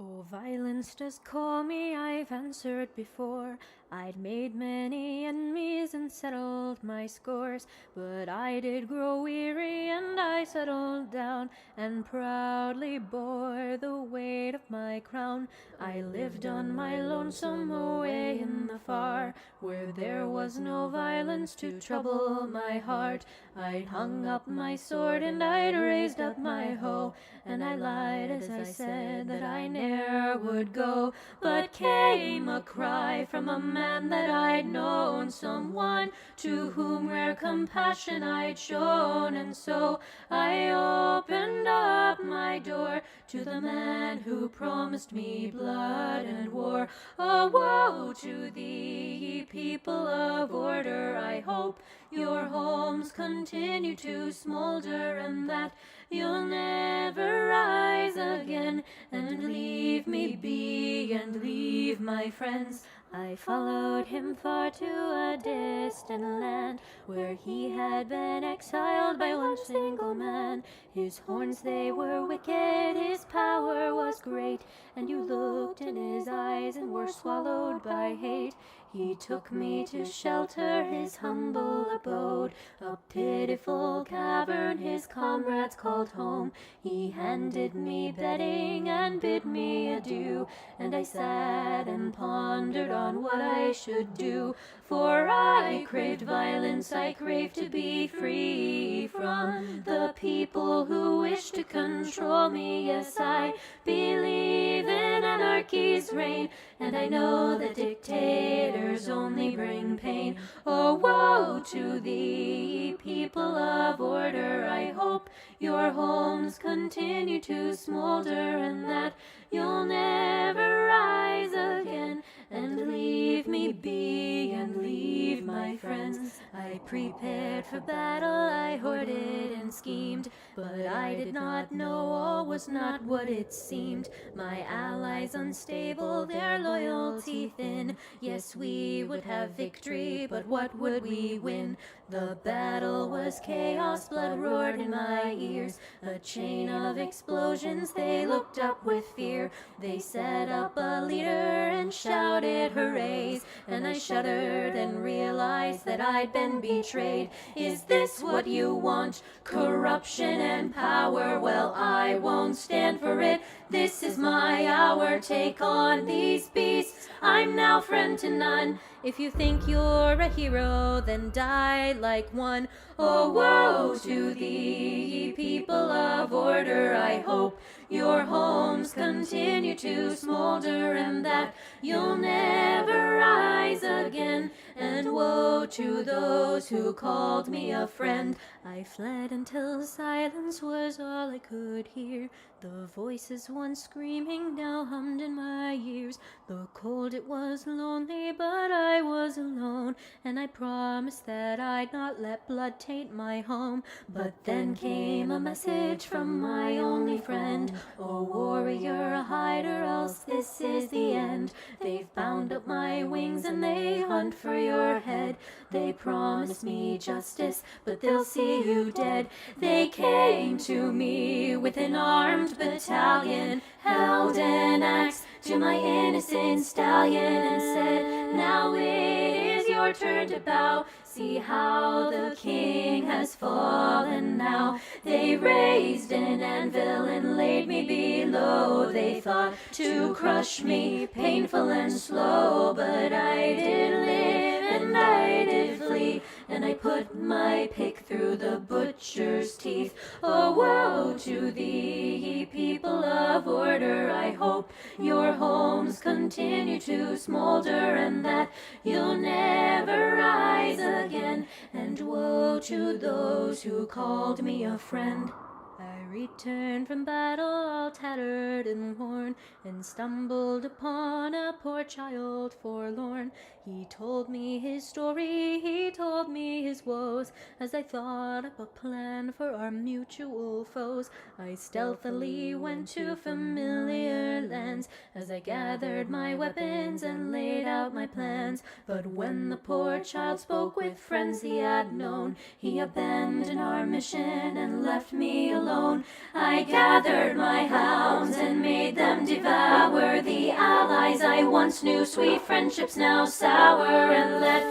Oh, violence does call me, I've answered before. I'd made many enemies and settled my scores, but I did grow weary and I settled down and proudly bore the weight of my crown. I lived on my lonesome away in the far, where there was no violence to trouble my heart. I'd hung up my sword and I'd raised up my hoe, and I lied as I said that I ne'er would go. But came a cry from a man that I'd known, someone to whom rare compassion I'd shown, and so I opened up my door to the man who promised me blood and war. Oh, woe to thee, ye people of order! I hope your homes continue to smolder, and that you'll never rise again and leave me be and leave my friends. I followed him far to a distant land, where he had been exiled by one single man. His horns, they were wicked, his power was great, and you looked in his eyes and were swallowed by hate. He took me to shelter his humble abode, a pitiful cavern his comrades called home. He handed me bedding and bid me adieu, and I sat and pondered on what I should do. For I craved violence, I craved to be free from the people who wish to control me. Yes, I believe in anarchy's reign, and I know that dictators only bring pain. Oh, woe to thee, people of order! I hope your homes continue to smolder, and that you'll never rise again and leave me be and leave my friends. I prepared for battle, I hoarded and schemed, but I did not know all was not what it seemed. My allies unstable, their loyalty thin. Yes, we would have victory, but what would we win? The battle was chaos, blood roared in my ears. A chain of explosions, they looked up with fear. They set up a leader and shouted hoorays, and I shuddered and realized that I'd been betrayed. Is this what you want? Corruption and power? Well, I won't stand for it. This is my hour. Take on these beasts. I'm now friend to none. If you think you're a hero, then die like one. Oh, woe to thee, ye people of order! I hope your homes continue to smolder, and that you'll never rise again. And woe to those who called me a friend. I fled until silence was all I could hear. The voices once screaming now hummed in my ears. Though cold it was lonely, but I was alone, and I promised that I'd not let blood taint my home. But then came a message from my only friend. Oh, warrior, hide or else this is the end. They've bound up my wings and they hunt for your head. They promised me justice, but they'll see you dead. They came to me with an armed battalion, held an axe to my innocent stallion, and said, now it is your turn to bow. See how the king has fallen now. They raised an anvil and laid me below. They thought to crush me, painful and slow, but I did live and I did flee, and I put my pick through the butcher's teeth. Oh, woe to thee, ye people of order! I hope your homes continue to smolder, and that you'll never rise again. And woe to those who called me a friend. I returned from battle all tattered and worn, and stumbled upon a poor child forlorn. He told me his story, he told me his woes, as I thought up a plan for our mutual foes. I stealthily went to familiar lands, as I gathered my weapons and laid out my plans. But when the poor child spoke with friends he had known, he abandoned our mission and left me alone. alone. I gathered my hounds and made them devour the allies I once knew. Sweet friendships now sour, and let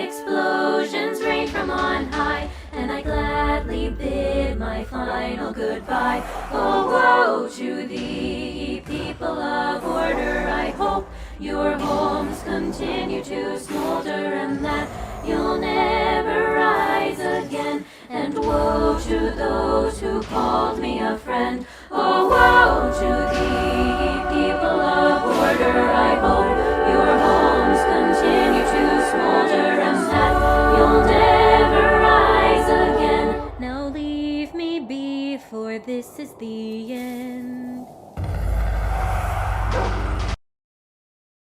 explosions rain from on high. And I gladly bid my final goodbye. Oh, woe to thee, people of order. I hope your homes continue to smolder, and that you'll never rise again. And woe to those who called me a friend. Oh, woe to thee, people of order. I hope